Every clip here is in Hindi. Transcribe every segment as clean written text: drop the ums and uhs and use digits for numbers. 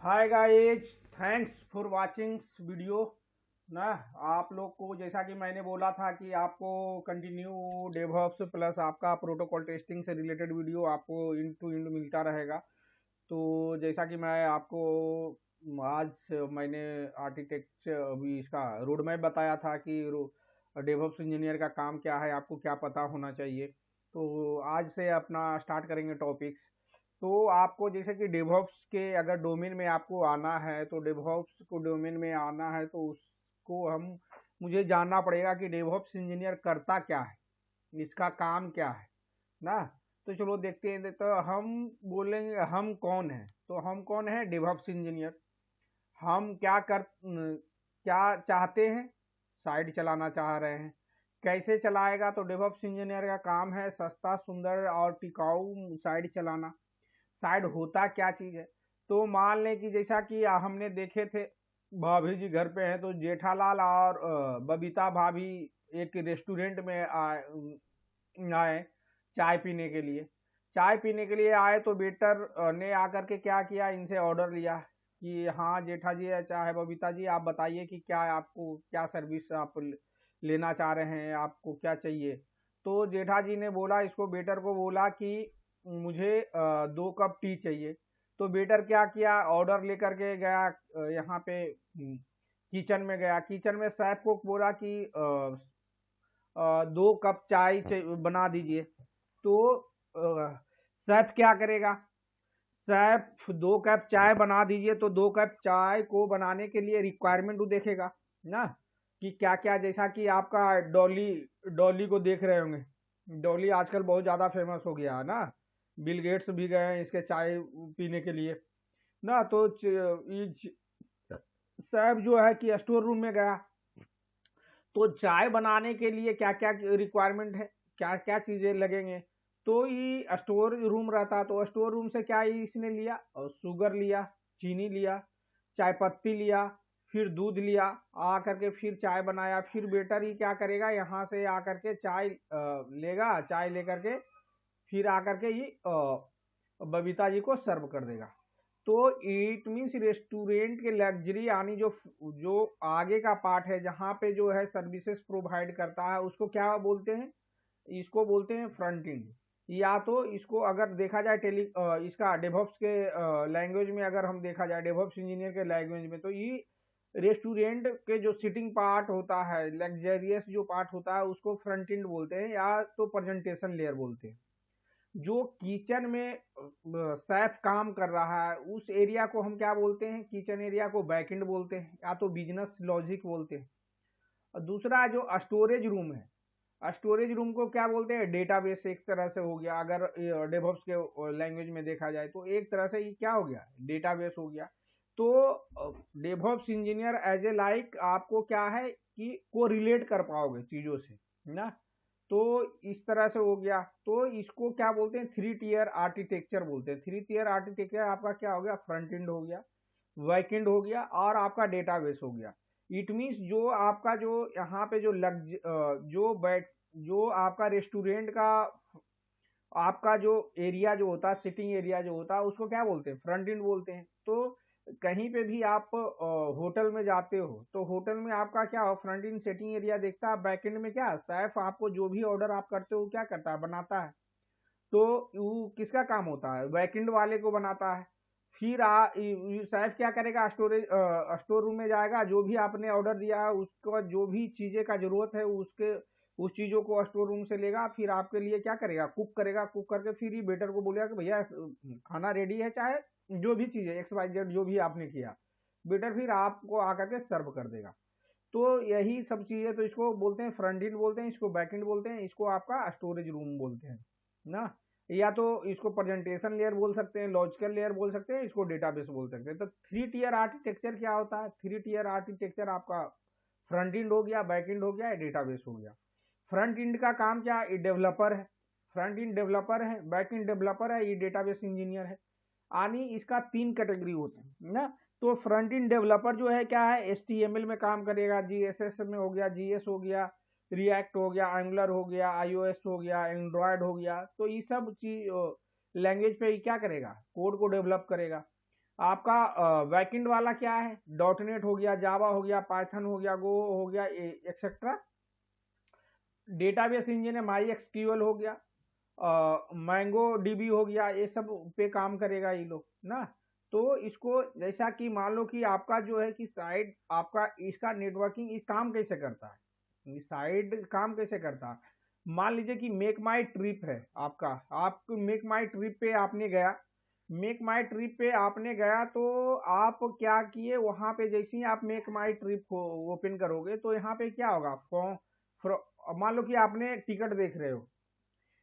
Hi guys, thanks for watching video ना। आप लोग को जैसा कि मैंने बोला था कि आपको कंटिन्यू डेवऑप्स प्लस आपका प्रोटोकॉल टेस्टिंग से रिलेटेड वीडियो आपको इंड टू इंड मिलता रहेगा। तो जैसा कि मैं आपको आज मैंने आर्किटेक्चर अभी इसका रोड मैप बताया था कि डेवऑप्स इंजीनियर का काम क्या है, आपको क्या पता होना चाहिए। तो आज से अपना स्टार्ट करेंगे टॉपिक्स। तो आपको जैसे कि डेवऑप्स के अगर डोमेन में आपको आना है, तो डेवऑप्स को डोमेन में आना है तो उसको हम मुझे जानना पड़ेगा कि डेवऑप्स इंजीनियर करता क्या है, इसका काम क्या है ना। तो चलो देखते हैं। तो हम बोलेंगे हम कौन है, तो हम कौन है, डेवऑप्स इंजीनियर। हम क्या चाहते हैं, साइट चलाना चाह रहे हैं। कैसे चलाएगा, तो डेवऑप्स इंजीनियर का काम है सस्ता, सुंदर और टिकाऊ साइट चलाना। साइड होता क्या चीज है, तो मान लें कि जैसा कि हमने देखे थे, भाभी जी घर पे हैं तो जेठालाल और बबीता भाभी एक रेस्टोरेंट में आए चाय पीने के लिए। चाय पीने के लिए आए तो वेटर ने आकर के क्या किया, इनसे ऑर्डर लिया कि हाँ जेठा जी या चाहे बबीता जी, आप बताइए कि क्या आपको क्या सर्विस आप लेना चाह रहे हैं, आपको क्या चाहिए। तो जेठा जी ने बोला, इसको वेटर को बोला कि मुझे 2 कप टी चाहिए। तो वेटर क्या किया, ऑर्डर लेकर के गया यहाँ पे किचन में गया। किचन में शेफ को बोला कि 2 कप चाय बना दीजिए। तो शेफ क्या करेगा, शेफ 2 कप चाय बना दीजिए, तो 2 कप चाय को बनाने के लिए रिक्वायरमेंट वो देखेगा ना कि क्या क्या। जैसा कि आपका डॉली, डॉली को देख रहे होंगे, डॉली आजकल बहुत ज़्यादा फेमस हो गया है ना। बिल गेट्स भी गए हैं इसके चाय पीने के लिए ना। तो शेफ जो है कि स्टोर रूम में गया, तो चाय बनाने के लिए क्या क्या रिक्वायरमेंट है, क्या क्या चीजें लगेंगे। तो ये स्टोर रूम रहता, तो स्टोर रूम से क्या इसने लिया, और शुगर लिया, चीनी लिया, चाय पत्ती लिया, फिर दूध लिया, आकर के फिर चाय बनाया। फिर वेटर ही क्या करेगा, यहाँ से आकर के चाय लेगा, चाय लेकर के फिर आकर के ही बबीता जी को सर्व कर देगा। तो इट मीन्स रेस्टोरेंट के लग्जरी यानी जो जो आगे का पार्ट है, जहाँ पे जो है सर्विसेज प्रोवाइड करता है, उसको क्या बोलते हैं, इसको बोलते हैं फ्रंट एंड। या तो इसको अगर देखा जाए इसका डेवऑप्स के लैंग्वेज में, अगर हम देखा जाए डेवऑप्स इंजीनियर के लैंग्वेज में, तो ये रेस्टोरेंट के जो सिटिंग पार्ट होता है, लग्जरियस जो पार्ट होता है, उसको फ्रंट एंड बोलते हैं या तो प्रेजेंटेशन लेयर बोलते हैं। जो किचन में शेफ काम कर रहा है, उस एरिया को हम क्या बोलते हैं, किचन एरिया को बैकएंड बोलते हैं या तो बिजनेस लॉजिक बोलते हैं। और दूसरा जो स्टोरेज रूम है, स्टोरेज रूम को क्या बोलते हैं, डेटाबेस एक तरह से हो गया। अगर डेवऑप्स के लैंग्वेज में देखा जाए तो एक तरह से ये क्या हो गया, डेटाबेस हो गया। तो DevOps engineer as a like आपको क्या है कि को रिलेट कर पाओगे चीजों से ना। तो इस तरह से हो गया। तो इसको क्या बोलते हैं, 3 टियर आर्किटेक्चर बोलते हैं। 3 टियर आर्किटेक्चर आपका क्या हो गया, फ्रंट एंड हो गया, बैक एंड हो गया और आपका डेटाबेस हो गया। इट मीन्स जो आपका जो यहाँ पे जो जो आपका रेस्टोरेंट का आपका जो एरिया जो होता है, सिटिंग एरिया जो होता है, उसको क्या बोलते हैं, फ्रंट एंड बोलते हैं। तो कहीं पे भी आप होटल में जाते हो, तो होटल में आपका क्या हो, फ्रंट एंड सिटिंग एरिया देखता है। बैक एंड में क्या, शेफ आपको जो भी ऑर्डर आप करते हो क्या करता है, बनाता है। तो वो किसका काम होता है, बैकएंड वाले को बनाता है। फिर शेफ क्या करेगा, स्टोर रूम में जाएगा, जो भी आपने ऑर्डर दिया है उसको, जो भी चीजें का जरूरत है उसके उस चीजों को स्टोर रूम से लेगा, फिर आपके लिए क्या करेगा, कुक करेगा। कुक करके फिर ही वेटर को बोलेगा कि भैया खाना रेडी है, चाहे जो भी चीज है एक्स वाई जेड जो भी आपने किया, वेटर फिर आपको आकर के सर्व कर देगा। तो यही सब चीजें, तो इसको बोलते हैं फ्रंट एंड बोलते हैं, इसको बैक एंड बोलते हैं, इसको आपका स्टोरेज रूम बोलते हैं ना। या तो इसको प्रेजेंटेशन लेयर बोल सकते हैं, लॉजिकल लेयर बोल सकते हैं, इसको डेटाबेस बोल सकते हैं। तो 3 टियर आर्किटेक्चर क्या होता है, 3 टियर आर्किटेक्चर आपका फ्रंट एंड हो गया, बैक एंड हो गया, डेटाबेस हो गया। फ्रंट एंड का काम क्या है, डेवलपर है, फ्रंट एंड डेवलपर है, बैक एंड डेवलपर है, ये डेटाबेस इंजीनियर है। यानी इसका 3 कैटेगरी होते हैं ना। तो फ्रंट एंड डेवलपर जो है क्या है, HTML में काम करेगा, GSS में हो गया, GS हो गया, रिएक्ट हो गया, एंगुलर हो गया, iOS हो गया, एंड्रॉयड हो गया। तो ये सब चीज लैंग्वेज पे क्या करेगा, कोड को डेवलप करेगा। आपका बैकएंड वाला क्या है, डॉट नेट हो गया, जावा हो गया, पाइथन हो गया, गो हो गया, एक्सेट्रा। डेटाबेस इंजन है, माई एक्सक्यूएल हो गया, मैंगो डीबी हो गया, ये सब पे काम करेगा ये लोग ना। तो इसको जैसा कि मान लो कि आपका जो है कि साइड आपका इसका नेटवर्किंग इस काम कैसे करता है, साइड काम कैसे करता है। मान लीजिए कि मेक माई ट्रिप है आपका, आप मेक माई ट्रिप पे आपने गया, मेक माई ट्रिप पे आपने गया तो आप क्या किए वहां पे, जैसे ही आप मेक माई ट्रिप को ओपन करोगे तो यहाँ पे क्या होगा, मान लो कि आपने टिकट देख रहे हो,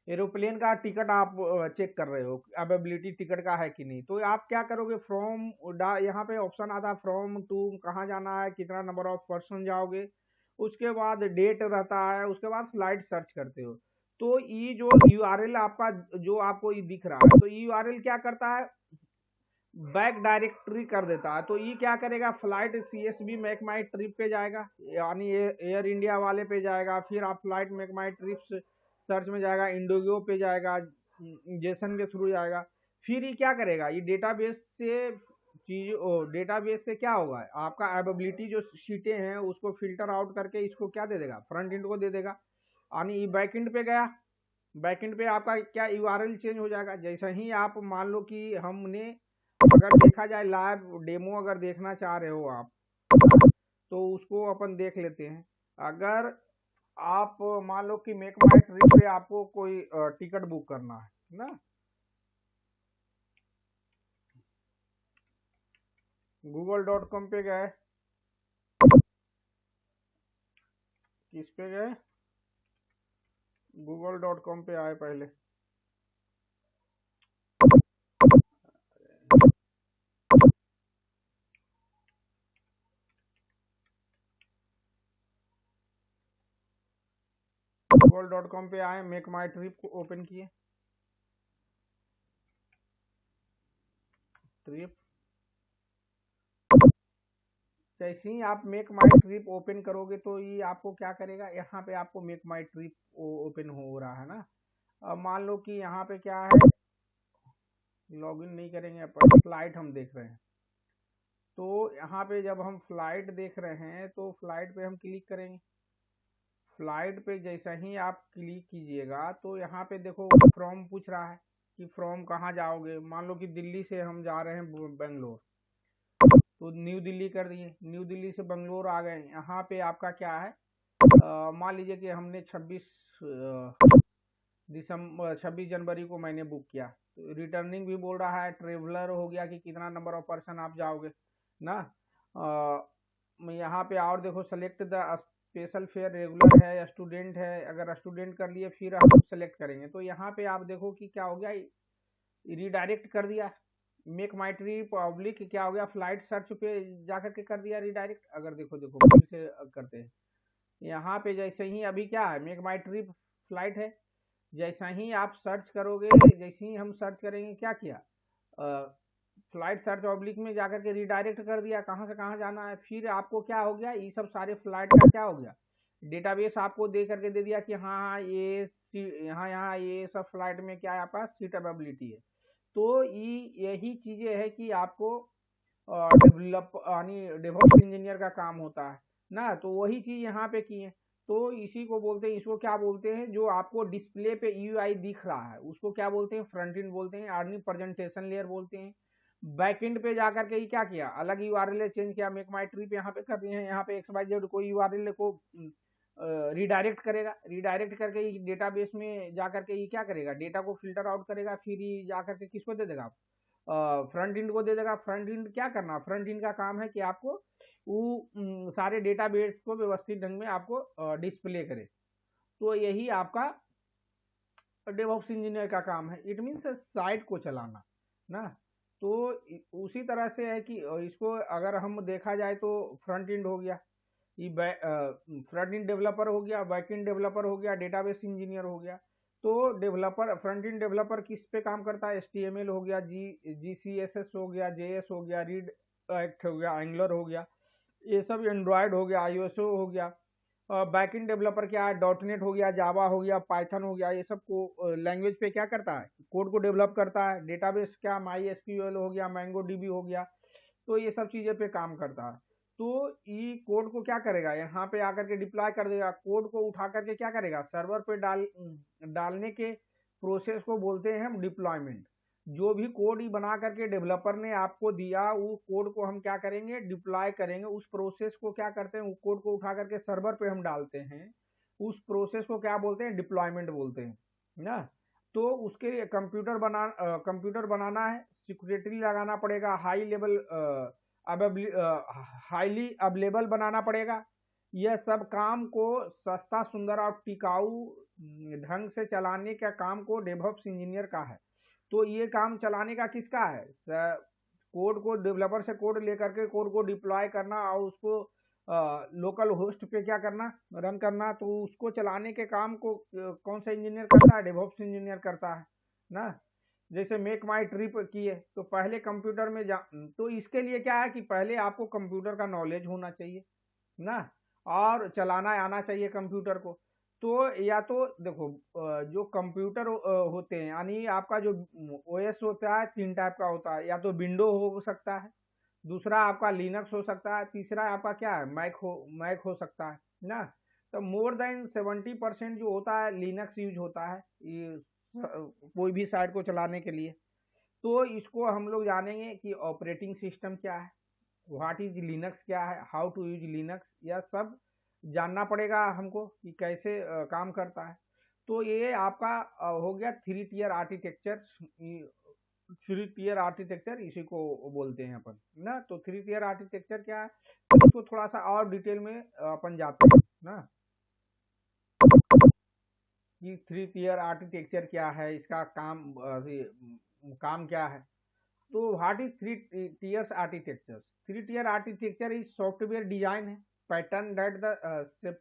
एरोप्लेन का टिकट आप चेक कर रहे हो अवेलेबिलिटी टिकट का है कि नहीं, तो आप क्या करोगे, फ्रॉम यहाँ पे ऑप्शन आता है फ्रॉम टू, कहाँ जाना है, कितना नंबर ऑफ पर्सन जाओगे, उसके बाद डेट रहता है, उसके बाद फ्लाइट सर्च करते हो। तो ये जो यूआरएल आपका जो आपको ये दिख रहा है, तो यूआरएल क्या करता है, बैक डायरेक्टरी कर देता है। तो ये क्या करेगा, फ्लाइट सीएसबी मेक माई ट्रिप पे जाएगा, यानी एयर इंडिया वाले पे जाएगा, फिर आप फ्लाइट मेक माई ट्रिप सर्च में जाएगा, इंडिगो पे जाएगा, जेसन के थ्रू जाएगा। फिर ये क्या करेगा, ये डेटाबेस से चीज डेटाबेस से क्या होगा, आपका अवेलेबिलिटी जो सीटें हैं उसको फिल्टर आउट करके इसको क्या दे देगा, फ्रंट एंड को दे देगा। यानी ये बैक एंड पे गया, बैकएंड पे आपका क्या यूआरएल चेंज हो जाएगा। जैसा ही आप मान लो कि हमने, अगर देखा जाए लाइव डेमो अगर देखना चाह रहे हो आप, तो उसको अपन देख लेते हैं। अगर आप मान लो कि मेक माई ट्रिप पे आपको कोई टिकट बुक करना है ना, google.com पे गए, किस पे गए, google.com पे आए पहले, google.com पे आए, मेक माई ट्रिप को ओपन किए, ट्रिप, जैसे ही आप मेक माई ट्रिप ओपन करोगे तो ये आपको क्या करेगा, यहाँ पे आपको मेक माई ट्रिप ओपन हो रहा है ना। अब मान लो कि यहाँ पे क्या है, लॉगिन नहीं करेंगे अपन, फ्लाइट हम देख रहे हैं। तो यहाँ पे जब हम फ्लाइट देख रहे हैं तो फ्लाइट पे हम क्लिक करेंगे, फ्लाइट पे जैसा ही आप क्लिक कीजिएगा तो यहाँ पे देखो फ्रॉम पूछ रहा है कि फ्रॉम कहाँ जाओगे, मान लो कि दिल्ली से हम जा रहे हैं बेंगलोर, तो न्यू दिल्ली कर दिए, न्यू दिल्ली से बेंगलोर आ गए। यहाँ पे आपका क्या है, मान लीजिए कि हमने 26 जनवरी को मैंने बुक किया, तो रिटर्निंग भी बोल रहा है, ट्रेवलर हो गया कि कितना नंबर ऑफ पर्सन आप जाओगे ना। यहाँ पे और देखो, select the special fair, regular है या स्टूडेंट है, अगर स्टूडेंट कर लिए फिर हम सेलेक्ट करेंगे। तो यहाँ पे आप देखो कि क्या हो गया, रिडायरेक्ट कर दिया, मेक माई ट्रिप पब्लिक क्या हो गया, फ्लाइट सर्च पे जाकर के कर दिया रिडायरेक्ट। अगर देखो देखो फिर से करते हैं, यहाँ पे जैसे ही अभी क्या है, मेक माई ट्रिप फ्लाइट है, जैसा ही आप सर्च करोगे, जैसे ही हम सर्च करेंगे, क्या किया, फ्लाइट सर्च ऑब्लिक में जाकर के रिडायरेक्ट कर दिया, कहाँ से कहाँ जाना है। फिर आपको क्या हो गया, ये सब सारे फ्लाइट का क्या हो गया, डेटाबेस आपको दे करके दे दिया कि हाँ हाँ ये यहाँ यहाँ ये सब फ्लाइट में क्या है, आपका सीट अवेलेबिलिटी है। तो यही चीजें है कि आपको डेवलप यानी डेवलप इंजीनियर का काम होता है ना। तो वही चीज यहाँ पे की है। तो इसी को बोलते हैं, इसको क्या बोलते हैं, जो आपको डिस्प्ले पे यूआई दिख रहा है उसको क्या बोलते हैं, फ्रंट एंड बोलते हैं, अर्निंग प्रेजेंटेशन लेयर बोलते हैं। बैक एंड पे जाकर के ही क्या किया, अलग यूआरएल चेंज किया, मेक माई ट्रिप यहाँ पे कर दिए हैं, यहाँ पे XYZ कोई यूआरएल को रिडायरेक्ट करेगा, रिडायरेक्ट करके ये डेटाबेस में जाकर के ये क्या करेगा, डेटा को फिल्टर आउट करेगा, फिर ये जाकर के किसको दे देगा, फ्रंट एंड को दे देगा। फ्रंट एंड क्या करना, फ्रंट एंड का काम है कि आपको वो सारे डेटाबेस को व्यवस्थित ढंग में आपको डिस्प्ले करे। तो यही आपका डेवऑप्स इंजीनियर का काम है, इट मीन्स साइट को चलाना ना। तो उसी तरह से है कि इसको अगर हम देखा जाए तो फ्रंट एंड हो गया, ये फ्रंट एंड डेवलपर हो गया, बैक एंड डेवलपर हो गया, डेटाबेस इंजीनियर हो गया। तो डेवलपर, फ्रंट एंड डेवलपर किस पे काम करता है, HTML हो गया, GCSS हो गया, JS हो गया, रीड एक्ट हो गया, एंगुलर हो गया, ये सब एंड्रॉयड हो गया, iOS हो गया, बैकएंड डेवलपर क्या है, डॉट नेट हो गया, जावा हो गया, पाइथन हो गया, ये सब को लैंग्वेज पे क्या करता है, कोड को डेवलप करता है। डेटाबेस क्या, माई एसक्यूएल हो गया, मैंगो डीबी हो गया, तो ये सब चीज़ें पे काम करता है। तो ये कोड को क्या करेगा, यहाँ पे आकर के डिप्लॉय कर देगा, कोड को उठा करके क्या करेगा, सर्वर पे डालने के प्रोसेस को बोलते हैं हम डिप्लॉयमेंट। जो भी कोड ही बना करके डेवलपर ने आपको दिया, वो कोड को हम क्या करेंगे, डिप्लॉय करेंगे। उस प्रोसेस को क्या करते हैं, वो कोड को उठा करके सर्वर पे हम डालते हैं, उस प्रोसेस को क्या बोलते हैं, डिप्लॉयमेंट बोलते हैं ना। तो उसके लिए कंप्यूटर बनाना है, सिक्योरिटी लगाना पड़ेगा, हाईली अवेलेबल बनाना पड़ेगा। यह सब काम को सस्ता, सुंदर और टिकाऊ ढंग से चलाने का काम को डेवऑप्स इंजीनियर का है। तो ये काम चलाने का किसका है, कोड को डेवलपर से कोड लेकर के कोड को डिप्लॉय करना और उसको लोकल होस्ट पे क्या करना, रन करना। तो उसको चलाने के काम को कौन सा इंजीनियर करता है, डेवऑप्स इंजीनियर करता है ना। जैसे मेक माई ट्रिप की है, तो पहले कंप्यूटर में तो इसके लिए क्या है कि पहले आपको कंप्यूटर का नॉलेज होना चाहिए ना, और चलाना आना चाहिए कंप्यूटर को। तो या तो देखो, जो कंप्यूटर होते हैं, यानी आपका जो ओएस होता है, तीन टाइप का होता है। या तो विंडो हो सकता है, दूसरा आपका लिनक्स हो सकता है, तीसरा आपका क्या है, मैक हो सकता है ना। तो मोर देन 70% जो होता है लिनक्स यूज होता है, ये कोई भी साइट को चलाने के लिए। तो इसको हम लोग जानेंगे कि ऑपरेटिंग सिस्टम क्या है, व्हाट इज लिनक्स क्या है, हाउ टू यूज लिनक्स, यह सब जानना पड़ेगा हमको कि कैसे काम करता है। तो ये आपका हो गया थ्री टियर आर्किटेक्चर, इसी को बोलते हैं अपन ना। तो थ्री टियर आर्किटेक्चर क्या है, इसको थोड़ा सा और डिटेल में अपन जाते हैं ना, कि थ्री टियर आर्किटेक्चर क्या है, इसका काम क्या है। तो what is three tiers architecture, three tier architecture is software design है pattern that the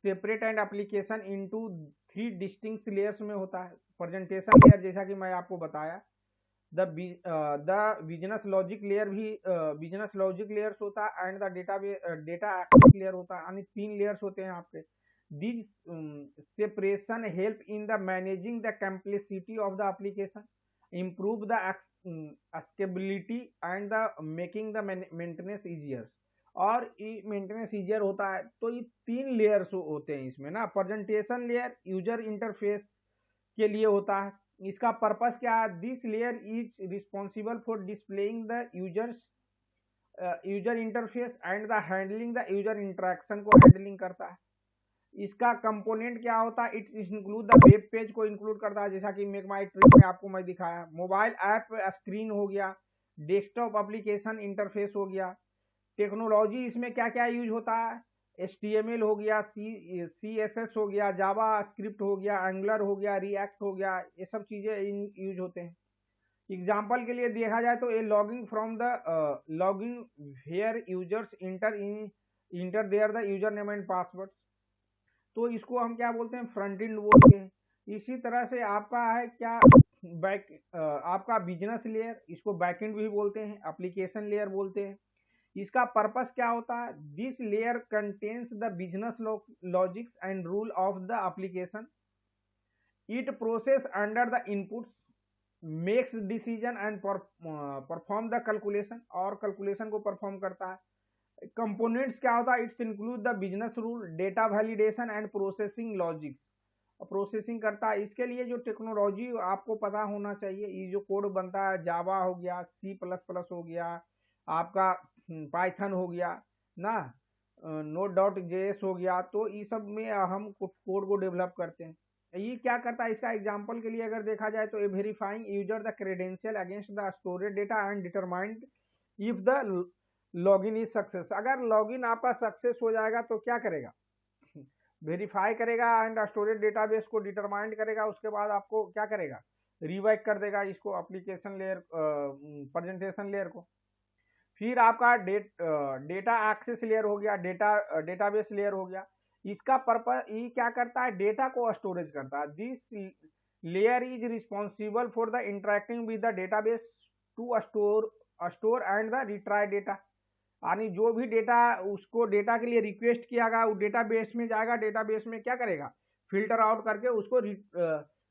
separate and application into three distinct layers में होता है। प्रेजेंटेशन लेयर, जैसा कि मैं आपको बताया, द बिजनेस लॉजिक लेयर भी बिजनेस लॉजिक लेयर्स होता है, and the data access layer होता है, यानी तीन लेयर्स होते हैं आपके। This separation help in the managing the complexity of the application, improve the scalability and the making the maintenance easier. और ये मेंटेनेंस इजियर होता है। तो ये तीन लेयर्स होते हैं इसमें ना। प्रेजेंटेशन लेयर यूजर इंटरफेस के लिए होता है, इसका पर्पस क्या है, this layer is responsible for displaying the user interface and the handling the user interaction को हैंडलिंग करता है। इसका कंपोनेंट क्या होता है, it include the web page को इंक्लूड करता है, जैसा कि मेक माई ट्रिप में आपको मैं दिखाया। मोबाइल ऐप स्क्रीन हो गया, डेस्कटॉप एप्लीकेशन इंटरफेस हो गया। टेक्नोलॉजी इसमें क्या क्या यूज होता है, HTML हो गया, CSS हो गया, जावा स्क्रिप्ट हो गया, एंगुलर हो गया, रिएक्ट हो गया, ये सब चीजें यूज होते हैं। एग्जाम्पल के लिए देखा जाए तो a logging from the logging here users enter there the user name and password. तो इसको हम क्या बोलते हैं, फ्रंट एंड बोलते हैं। इसी तरह से आपका है क्या, आपका बिजनेस लेयर, इसको बैक एंड भी बोलते हैं, एप्लीकेशन लेयर बोलते हैं। इसका पर्पस क्या होता है, this layer contains the business logics and rule of the application, it process under the inputs, makes decision and perform the calculation, और कैलकुलेशन को परफॉर्म करता है। कंपोनेंट्स क्या होता है, it's include the business rule, data validation and processing logics, processing करता है। इसके लिए जो टेक्नोलॉजी आपको पता होना चाहिए, ये जो कोड बनता है, जावा हो गया, C++ हो गया, आपका पाइथन हो गया ना, Node.js हो गया। तो ये सब में हम कोड को डेवलप करते हैं। ये क्या करता है, इसका एग्जांपल के लिए अगर देखा जाए तो, a verifying user the credential against the storage data and determined if the login is success. अगर लॉगिन आपका सक्सेस हो जाएगा तो क्या करेगा, वेरीफाई करेगा एंड स्टोरेज डेटाबेस को डिटरमाइंड करेगा। उसके बाद आपको क्या करेगा, रिवाइट कर देगा इसको, एप्लीकेशन लेयर प्रेजेंटेशन लेयर को। फिर आपका डेटा एक्सेस लेयर हो गया, डेटाबेस लेयर हो गया। इसका पर्पस ये क्या करता है, डेटा को स्टोरेज करता है। This layer is responsible for the interacting with the database to store and the retry data. यानी जो भी डेटा उसको डेटा के लिए रिक्वेस्ट किया गया वो डेटाबेस में जाएगा, डेटाबेस में क्या करेगा, फिल्टर आउट करके उसको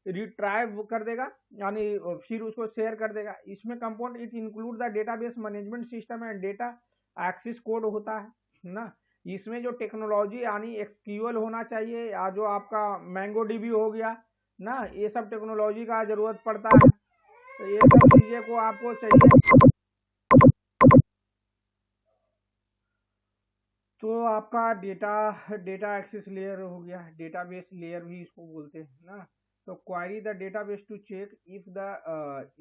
रिट्राइव कर देगा, यानी फिर उसको शेयर कर देगा। इसमें component it include the database management system and data access code होता है ना। इसमें जो टेक्नोलॉजी यानी एक्सक्यूएल होना चाहिए, या जो आपका मैंगो डीबी हो गया ना, ये सब टेक्नोलॉजी का जरूरत पड़ता है। तो ये सब चीजें को आपको चाहिए। तो आपका डेटा डेटा एक्सेस लेयर हो गया, डेटाबेस लेयर भी इसको बोलते हैं ना। तो query the database to check if the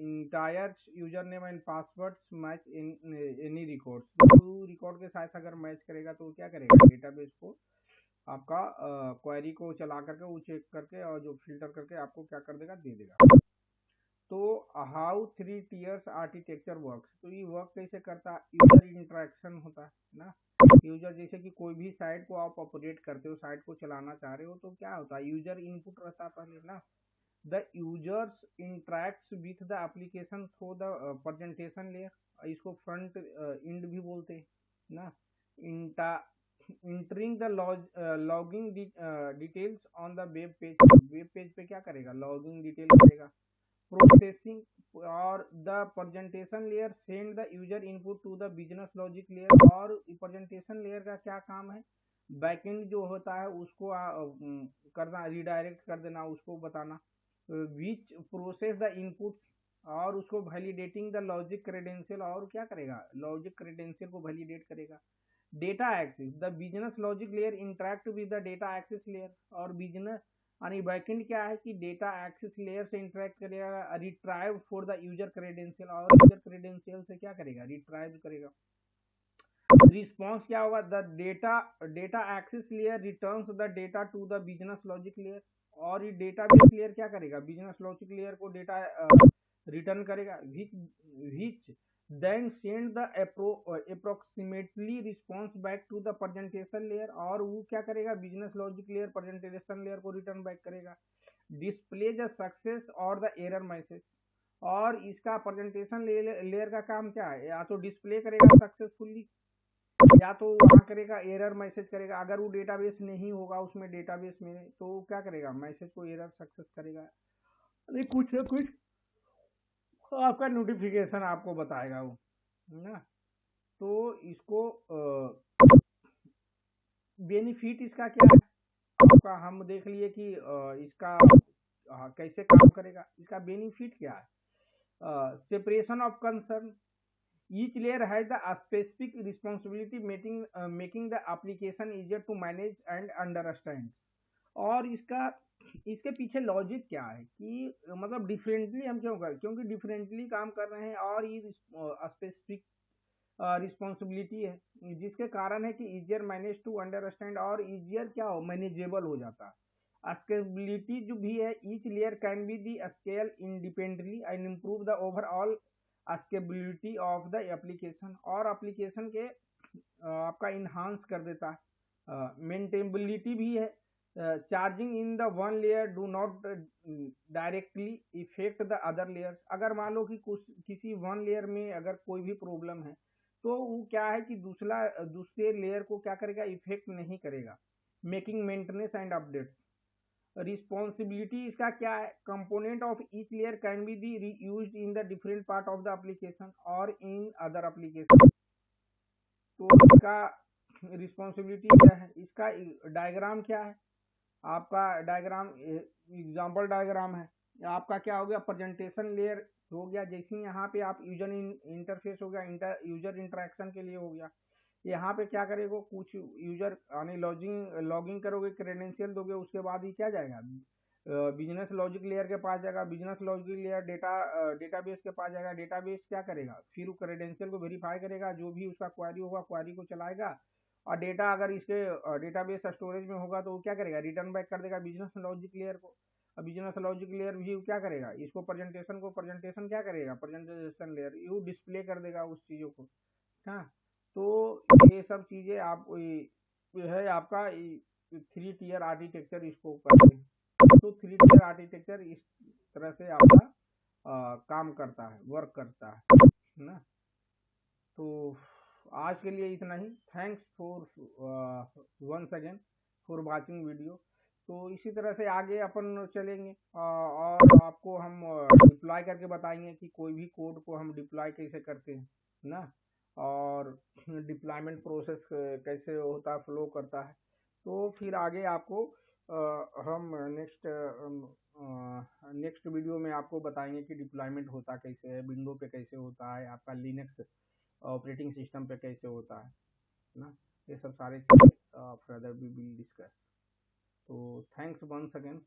entire user name and password match in any records. तो रिकॉर्ड के साथ अगर मैच करेगा तो क्या करेगा, डेटाबेस को आपका क्वेरी को चला करके वो चेक करके और जो फिल्टर करके आपको क्या कर देगा, दे देगा। तो हाउ 3 tiers आर्किटेक्चर वर्क्स, तो ये वर्क कैसे करता है, यूजर इंटरेक्शन होता है ना। यूजर जैसे कि कोई भी साइट को आप ऑपरेट करते हो, साइट को चलाना चाह रहे हो, तो क्या होता है, यूजर इनपुट रहता है पहले ना। The users interacts with the application through the presentation layer, इसको फ्रंट एंड भी बोलते हैं ना। इंटा entering the logging details on the web page पे क्या करेगा, लॉगिंग डिटेल करेगा। प्रोसेसिंग और the presentation layer send the user input to the business logic layer. और प्रेजेंटेशन लेयर का क्या काम है, बैकएंड जो होता है उसको करना, रिडायरेक्ट कर देना, उसको बताना। विच प्रोसेस द इनपुट और उसको वैलिडेटिंग द लॉजिक क्रेडेंशियल, और क्या करेगा, लॉजिक क्रेडेंशियल को वैलिडेट करेगा। Data access, the business logic layer interact with the data access layer. और बिजनेस यानी बैकएंड क्या है कि डेटा एक्सेस लेयर से इंटरेक्ट करेगा, retrieve for the user credential, और यूजर क्रेडेंशियल से क्या करेगा, रिट्राइव करेगा। रिस्पॉन्स क्या होगा, the data access layer returns the data to the business logic layer. और ये डेटाबेस लेयर क्या करेगा, बिजनेस लॉजिक लेयर को डेटा रिटर्न करेगा, which then send the approximately response back to the presentation layer. और वो क्या करेगा, business logic layer presentation layer को रिटर्न बैक करेगा। डिस्प्ले द सक्सेस और द एरर मैसेज। और इसका प्रेजेंटेशन लेयर का काम क्या है, या तो डिस्प्ले करेगा सक्सेसफुली, या तो वहाँ करेगा एरर मैसेज करेगा। अगर वो डेटाबेस नहीं होगा उसमें, डेटाबेस में, तो वो क्या करेगा, मैसेज को एरर सक्सेस करेगा। अरे कुछ ना कुछ आपका नोटिफिकेशन आपको बताएगा वो ना। तो इसको बेनिफिट इसका क्या है आपका, हम देख लिए कि इसका कैसे काम करेगा। इसका बेनिफिट क्या है, separation of concern, each layer has the specific responsibility making the application easier to manage and understand। और इसके पीछे लॉजिक क्या है कि मतलब डिफरेंटली हम क्यों कर, क्योंकि डिफरेंटली काम कर रहे हैं, और ये स्पेसिफिक रिस्पॉन्सिबिलिटी है, जिसके कारण है कि इजियर मैनेज टू अंडरस्टैंड, और इजियर क्या हो, मैनेजेबल हो जाता है। स्केलेबिलिटी जो भी है, each layer can be the scale independently and improve the overall scalability of the application. और एप्लीकेशन के आपका इन्हांस कर देता है। मेंटेनेबिलिटी भी है, charging in the one layer do not directly effect the other layers. अगर मान लो कि किसी वन लेयर में अगर कोई भी प्रॉब्लम है, तो वो क्या है कि दूसरे लेयर को क्या करेगा, इफेक्ट नहीं करेगा। Making maintenance and update. Responsibility इसका क्या है, component of each layer can be the reused in the different part of the application और इन अदर एप्लीकेशन। तो इसका रिस्पॉन्सिबिलिटी क्या है, इसका डायग्राम क्या है, आपका डायग्राम एग्जांपल डायग्राम है। आपका क्या हो गया, प्रेजेंटेशन लेयर हो गया, जैसे यहाँ पे आप यूजर इंटरफेस हो गया, यूजर इंटरेक्शन के लिए हो गया। यहाँ पे क्या करेगा, कुछ यूजर यानी लॉगिंग करोगे, क्रेडेंशियल दोगे, उसके बाद ही क्या जाएगा, बिजनेस लॉजिक लेयर के पास जाएगा, बिजनेस लॉजिक लेयर डेटाबेस के पास जाएगा, डेटाबेस क्या करेगा, फिर क्रेडेंशियल को वेरीफाई करेगा, जो भी उसका क्वेरी होगा क्वेरी को चलाएगा, और डेटा अगर इसके डेटाबेस स्टोरेज में होगा तो वो क्या करेगा, रिटर्न बैक कर देगा बिजनेस लॉजिक लेयर को। बिजनेस लॉजिक लेयर भी क्या करेगा, इसको प्रेजेंटेशन क्या करेगा, प्रेजेंटेशन लेयर यू डिस्प्ले कर देगा उस चीज़ों को। हाँ, तो ये सब चीज़ें आप ये है आपका 3 tier आर्किटेक्चर इसको करते हैं। तो 3 tier आर्किटेक्चर इस तरह से आपका काम करता है, वर्क करता है ना। तो आज के लिए इतना ही। Thanks for once again for watching video. तो इसी तरह से आगे अपन चलेंगे और आपको हम डिप्लॉय करके बताएंगे कि कोई भी कोड को हम डिप्लॉय कैसे करते हैं ना, और डिप्लॉयमेंट प्रोसेस कैसे होता है, फ्लो करता है। तो फिर आगे आपको हम नेक्स्ट वीडियो में आपको बताएंगे कि डिप्लॉयमेंट होता कैसे है, विंडो पे कैसे होता है, आपका लिनक्स ऑपरेटिंग सिस्टम पे कैसे होता है ना। ये सब सारे चीज़ें फर्दर वी विल डिस्कस। तो थैंक्स वंस अगेन।